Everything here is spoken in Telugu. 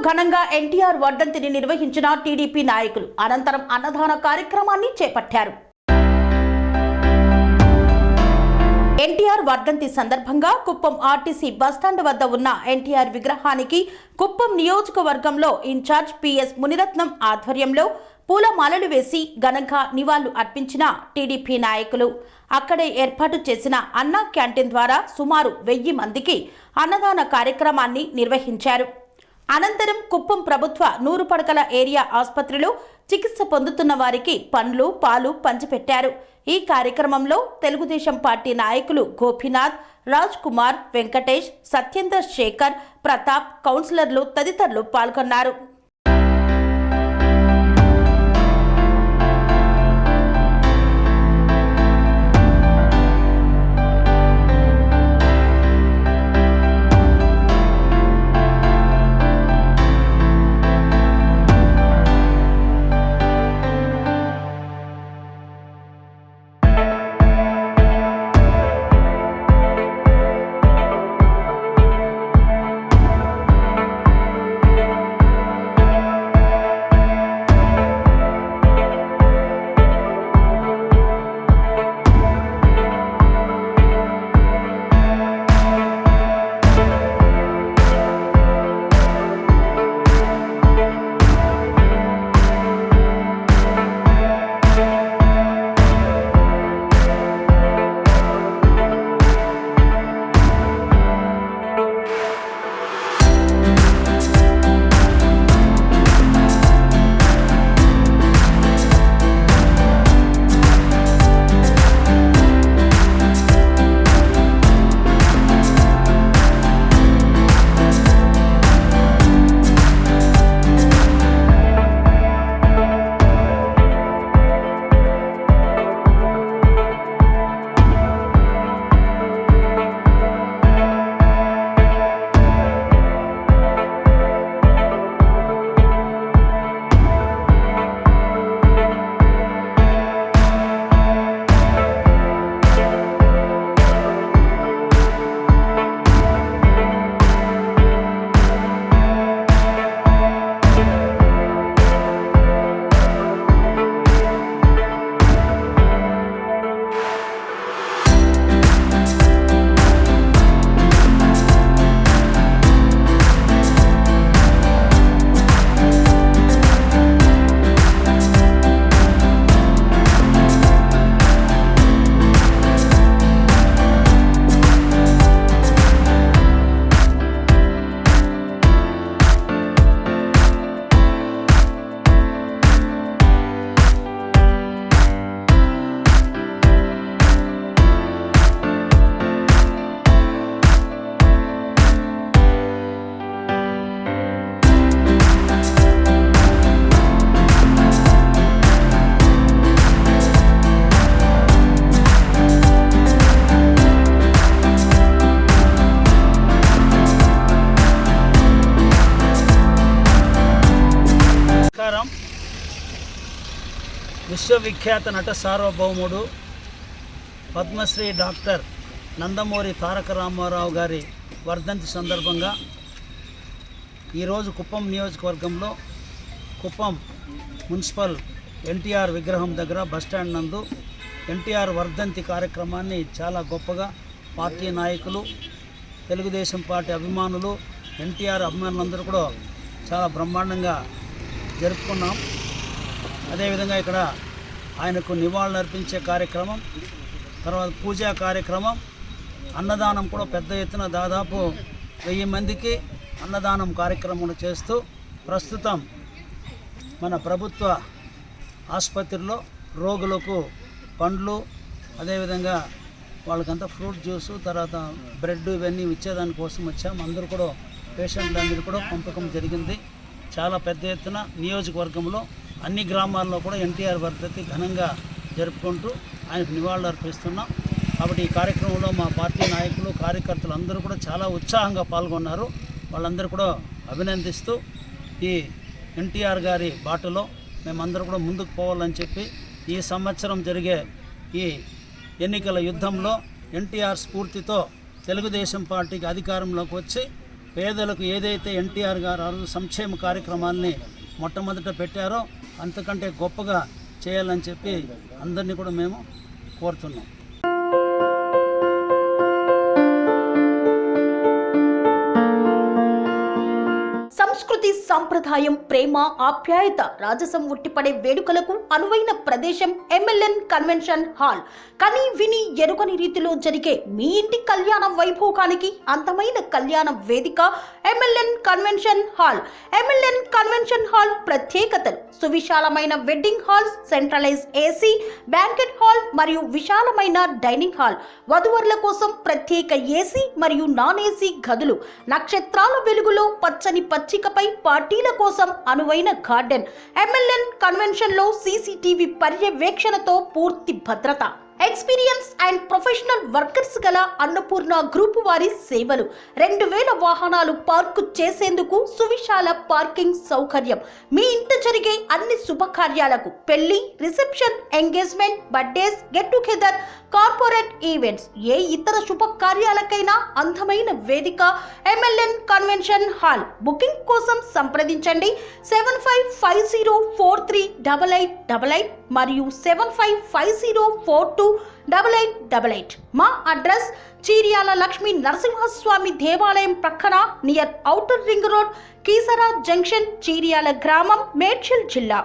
ఘనంగా ఎన్టీఆర్ వర్ధంతిని నిర్వహించిన టీడీపీ నాయకులు అనంతరం అన్నదాన కార్యక్రమాన్ని చేపట్టారు. ఎన్టీఆర్ వర్ధంతి సందర్భంగా కుప్పం ఆర్టీసీ బస్టాండ్ వద్ద ఉన్న ఎన్టీఆర్ విగ్రహానికి కుప్పం నియోజకవర్గంలో ఇన్ఛార్జ్ పిఎస్ మునిరత్నం ఆధ్వర్యంలో పూలమాలలు వేసి ఘనంగా నివాళులు అర్పించిన టీడీపీ నాయకులు అక్కడే ఏర్పాటు చేసిన అన్నా క్యాంటీన్ ద్వారా సుమారు 1000 మందికి అన్నదాన కార్యక్రమాన్ని నిర్వహించారు. అనంతరం కుప్పం ప్రభుత్వ 100 పడకల ఏరియా ఆసుపత్రిలో చికిత్స పొందుతున్న వారికి పండ్లు పాలు పంచిపెట్టారు. ఈ కార్యక్రమంలో తెలుగుదేశం పార్టీ నాయకులు గోపీనాథ్, రాజ్ కుమార్, వెంకటేష్, సత్యేంద్ర శేఖర్, ప్రతాప్, కౌన్సిలర్లు తదితరులు పాల్గొన్నారు. విశ్వవిఖ్యాత నట సార్వభౌముడు పద్మశ్రీ డాక్టర్ నందమూరి తారక రామారావు గారి వర్ధంతి సందర్భంగా ఈరోజు కుప్పం నియోజకవర్గంలో కుప్పం మున్సిపల్ ఎన్టీఆర్ విగ్రహం దగ్గర బస్టాండ్ నందు ఎన్టీఆర్ వర్ధంతి కార్యక్రమాన్ని చాలా గొప్పగా పార్టీ నాయకులు, తెలుగుదేశం పార్టీ అభిమానులు, ఎన్టీఆర్ అభిమానులందరూ కూడా చాలా బ్రహ్మాండంగా జరుపుకున్నాం. అదేవిధంగా ఇక్కడ ఆయనకు నివాళులు అర్పించే కార్యక్రమం, తర్వాత పూజా కార్యక్రమం, అన్నదానం కూడా పెద్ద ఎత్తున దాదాపు 1000 మందికి అన్నదానం కార్యక్రమం చేస్తూ ప్రస్తుతం మన ప్రభుత్వ ఆసుపత్రిలో రోగులకు పండ్లు, అదేవిధంగా వాళ్ళకంతా ఫ్రూట్ జ్యూసు, తర్వాత బ్రెడ్ ఇవన్నీ ఇచ్చేదానికోసం వచ్చాము. అందరూ కూడా పేషెంట్లు అందరూ కూడా పంపకం జరిగింది. చాలా పెద్ద ఎత్తున నియోజకవర్గంలో అన్ని గ్రామాల్లో కూడా ఎన్టీఆర్ వర్ధంతి ఘనంగా జరుపుకుంటూ ఆయనకు నివాళులు అర్పిస్తున్నాం. కాబట్టి ఈ కార్యక్రమంలో మా పార్టీ నాయకులు, కార్యకర్తలు అందరూ కూడా చాలా ఉత్సాహంగా పాల్గొన్నారు. వాళ్ళందరూ కూడా అభినందిస్తూ ఈ ఎన్టీఆర్ గారి బాటలో మేమందరూ కూడా ముందుకు పోవాలని చెప్పి ఈ సంవత్సరం జరిగే ఈ ఎన్నికల యుద్ధంలో ఎన్టీఆర్ స్ఫూర్తితో తెలుగుదేశం పార్టీకి అధికారంలోకి వచ్చి పేదలకు ఏదైతే ఎన్టీఆర్ గారు ఆ రోజు సంక్షేమ కార్యక్రమాల్ని మొట్టమొదట పెట్టారో అంతకంటే గొప్పగా చేయాలని చెప్పి అందరినీ కూడా మేము కోరుతున్నాం. సంస్కృతి, సాంప్రదాయం, ప్రేమ, ఆప్యాయత, రాజసం ఉట్టిపడే వేడుకలకు అనువైన ప్రదేశం ఎంఎల్ఎన్ కన్వెన్షన్ హాల్. కని విని ఎరుగని రీతిలో జరిగే మీ ఇంటి కళ్యాణ వైభోగానికి అందమైన కళ్యాణ వేదిక MLN convention hall. MLN convention hall ప్రత్యేకతలు: సువిశాలమైన wedding halls, centralise AC, banquet hall మరియు విశాలమైన డైనింగ్ హాల్, వధువరుల కోసం ప్రత్యేక ఏసీ మరియు నాన్ ఏసీ గదులు, నక్షత్రాల వెలుగులో పచ్చని పచ్చికపై పార్టీల కోసం అనువైన గార్డెన్. ఎంఎల్ఎన్ కన్వెన్షన్ లో సీసీటీవీ పర్యవేక్షణతో పూర్తి భద్రత. ఎక్స్పీరియన్స్ అండ్ ప్రొఫెషనల్ వర్కర్స్ గల అన్నపూర్ణ గ్రూప్ వారి సేవలు. 2000 వాహనాలు పార్కు చేసేందుకు సువిశాల పార్కింగ్ సౌకర్యం. మీ ఇంట జరిగే అన్ని శుభకార్యాలకు, పెళ్లి, reception, engagement, birthdays, get together, corporate events, ఏ ఇతర శుభకార్యాలకైనా అందమైన వేదిక ఎంఎల్ఎన్ కన్వెన్షన్ హాల్. బుకింగ్ కోసం సంప్రదించండి 7550438888 మరియు 7550428888. మా అడ్రస్ చీర్యాల లక్ష్మీ నరసింహస్వామి దేవాలయం ప్రక్కన, near outer ring road, Keesara junction, Cheeryal గ్రామం, మేడ్చల్ జిల్లా.